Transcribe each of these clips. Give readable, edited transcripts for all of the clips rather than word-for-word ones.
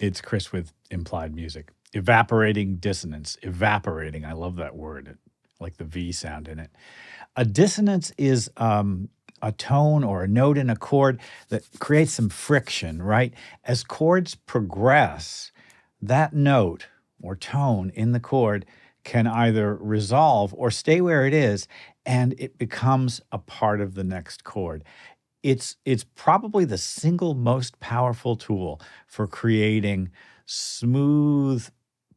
It's Chris with Implied Music. Evaporating dissonance. Evaporating. I love that word. Like the V sound in it. A dissonance is a tone or a note in a chord that creates some friction, right? As chords progress, that note or tone in the chord can either resolve or stay where it is, and it becomes a part of the next chord. It's probably the single most powerful tool for creating smooth,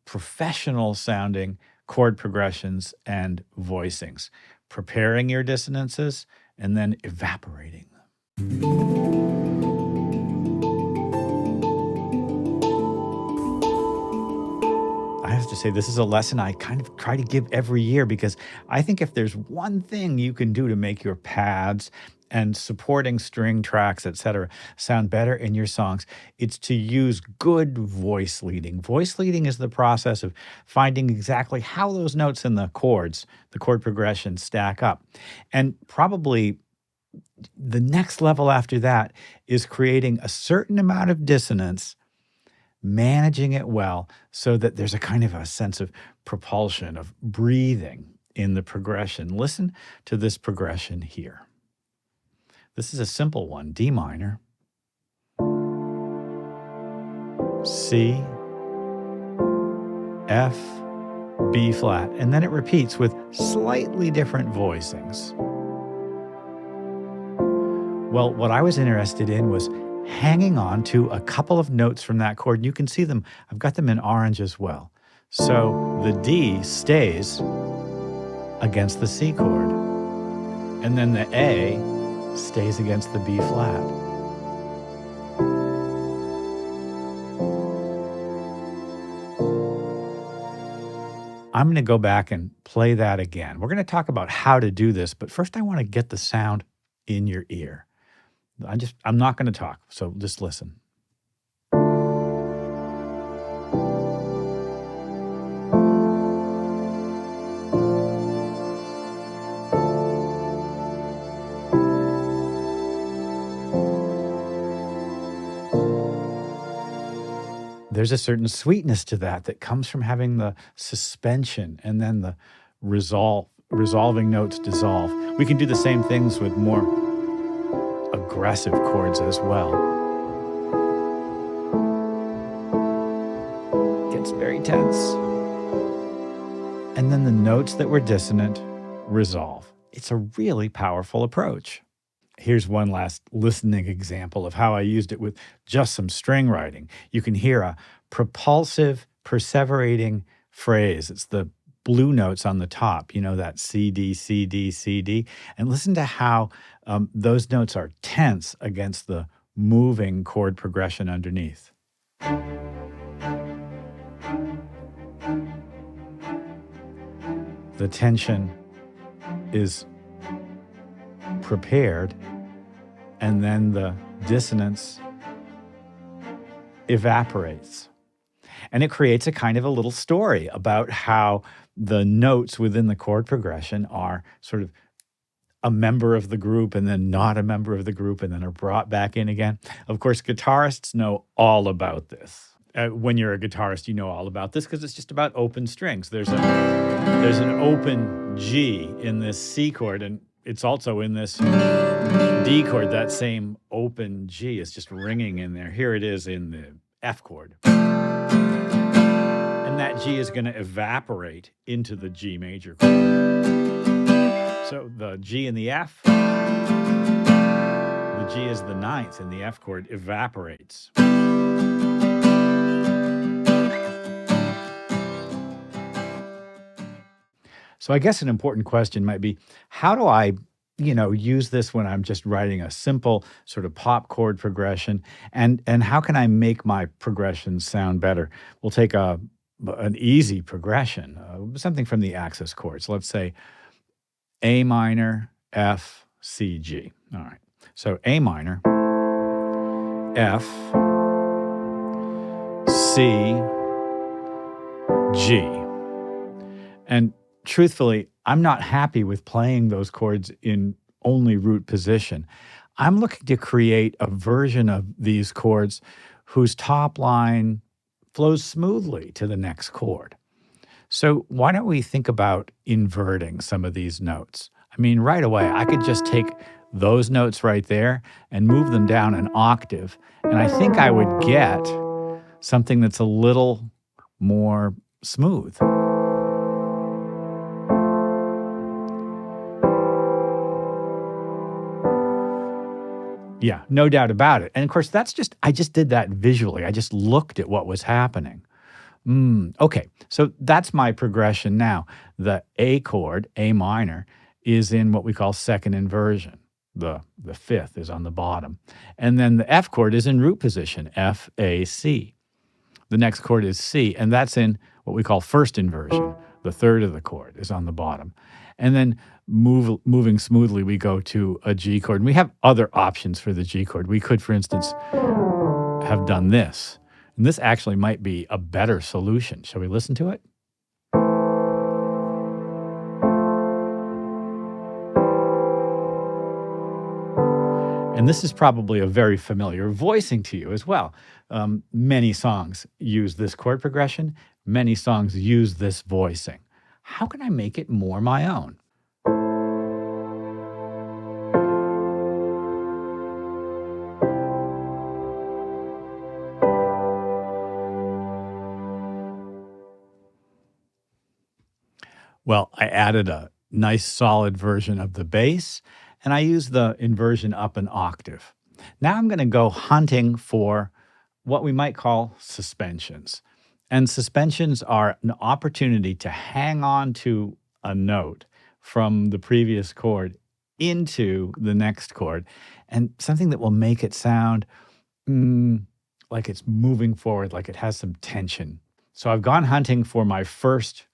professional sounding chord progressions and voicings, preparing your dissonances and then evaporating them. I have to say, this is a lesson I kind of try to give every year, because I think if there's one thing you can do to make your pads and supporting string tracks, etc., sound better in your songs, it's to use good voice leading. Voice leading is the process of finding exactly how those notes in the chords, the chord progression, stack up. And probably the next level after that is creating a certain amount of dissonance, managing it well so that there's a kind of a sense of propulsion, of breathing in the progression. Listen to this progression here. This is a simple one: D minor, C, F, B flat, and then it repeats with slightly different voicings. Well, what I was interested in was hanging on to a couple of notes from that chord. And you can see them, I've got them in orange as well. So the D stays against the C chord, and then the A stays against the B flat. I'm going to go back and play that again. We're going to talk about how to do this, but first I want to get the sound in your ear. I'm not going to talk, so just listen. There's a certain sweetness to that comes from having the suspension and then the resolving notes dissolve. We can do the same things with more aggressive chords as well. Gets very tense. And then the notes that were dissonant resolve. It's a really powerful approach. Here's one last listening example of how I used it with just some string writing. You can hear a propulsive, perseverating phrase. It's the blue notes on the top, you know, that C, D, C, D, C, D. And listen to how those notes are tense against the moving chord progression underneath. The tension is prepared, and then the dissonance evaporates. And it creates a kind of a little story about how the notes within the chord progression are sort of a member of the group and then not a member of the group and then are brought back in again. Of course, guitarists know all about this. When you're a guitarist, you know all about this because it's just about open strings. There's an open G in this C chord, and it's also in this D chord. That same open G is just ringing in there. Here it is in the F chord. And that G is going to evaporate into the G major chord. So the G in the F, the G is the ninth in the F chord, evaporates. So I guess an important question might be, how do I, use this when I'm just writing a simple sort of pop chord progression? And how can I make my progressions sound better? We'll take an easy progression, something from the axis chords. Let's say A minor, F, C, G. All right. So A minor, F, C, G. And truthfully, I'm not happy with playing those chords in only root position. I'm looking to create a version of these chords whose top line flows smoothly to the next chord. So why don't we think about inverting some of these notes? I mean, right away, I could just take those notes right there and move them down an octave, and I think I would get something that's a little more smooth. Yeah, no doubt about it. And of course, I just did that visually. I just looked at what was happening. Okay, so that's my progression now. The A chord, A minor, is in what we call second inversion. The fifth is on the bottom. And then the F chord is in root position, F, A, C. The next chord is C, and that's in what we call first inversion. The third of the chord is on the bottom. And then moving smoothly, we go to a G chord. And we have other options for the G chord. We could, for instance, have done this. And this actually might be a better solution. Shall we listen to it? And this is probably a very familiar voicing to you as well. Many songs use this chord progression. Many songs use this voicing. How can I make it more my own? Well, I added a nice solid version of the bass, and I used the inversion up an octave. Now I'm going to go hunting for what we might call suspensions. And suspensions are an opportunity to hang on to a note from the previous chord into the next chord, and something that will make it sound like it's moving forward, like it has some tension. So I've gone hunting for my first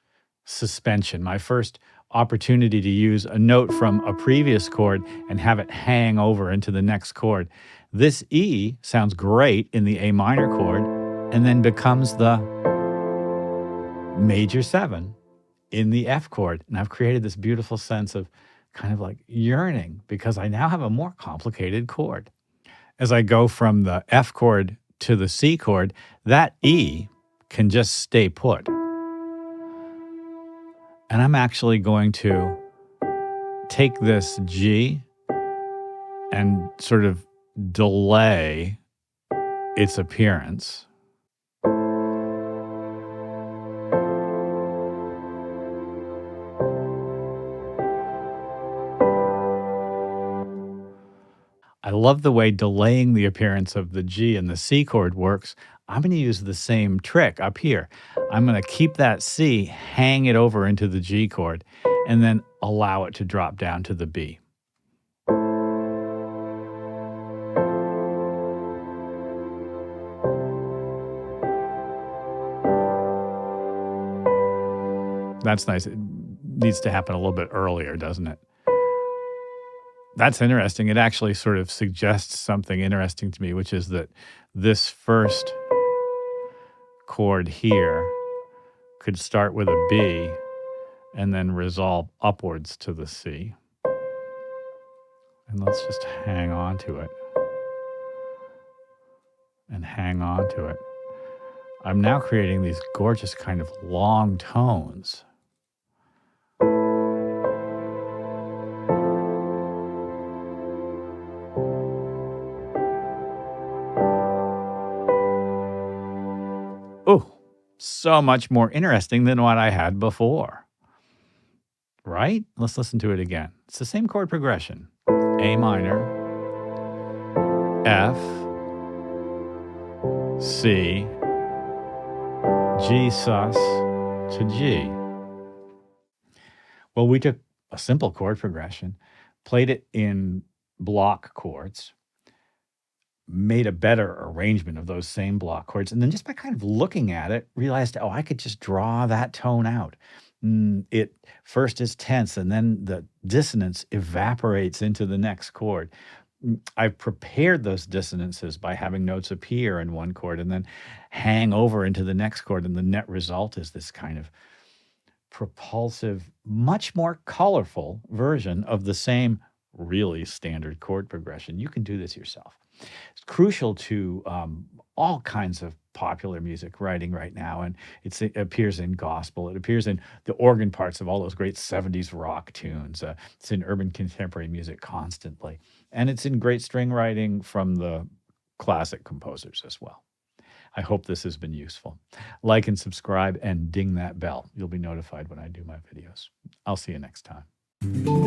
suspension, my first opportunity to use a note from a previous chord and have it hang over into the next chord. This E sounds great in the A minor chord and then becomes the major 7 in the F chord. And I've created this beautiful sense of kind of like yearning because I now have a more complicated chord. As I go from the F chord to the C chord, that E can just stay put. And I'm actually going to take this G and sort of delay its appearance. I love the way delaying the appearance of the G and the C chord works. I'm going to use the same trick up here. I'm going to keep that C, hang it over into the G chord, and then allow it to drop down to the B. That's nice. It needs to happen a little bit earlier, doesn't it? That's interesting. It actually sort of suggests something interesting to me, which is that this first chord here could start with a B and then resolve upwards to the C. And let's just hang on to it. And hang on to it. I'm now creating these gorgeous kind of long tones. Oh, so much more interesting than what I had before. Right? Let's listen to it again. It's the same chord progression. A minor, F, C, G sus to G. Well, we took a simple chord progression, played it in block chords, made a better arrangement of those same block chords, and then just by kind of looking at it, realized, oh, I could just draw that tone out. It first is tense, and then the dissonance evaporates into the next chord. I've prepared those dissonances by having notes appear in one chord and then hang over into the next chord, and the net result is this kind of propulsive, much more colorful version of the same really standard chord progression. You can do this yourself. It's crucial to all kinds of popular music writing right now, and it appears in gospel. It appears in the organ parts of all those great 70s rock tunes. It's in urban contemporary music constantly, and it's in great string writing from the classic composers as well. I hope this has been useful. Like and subscribe and ding that bell. You'll be notified when I do my videos. I'll see you next time.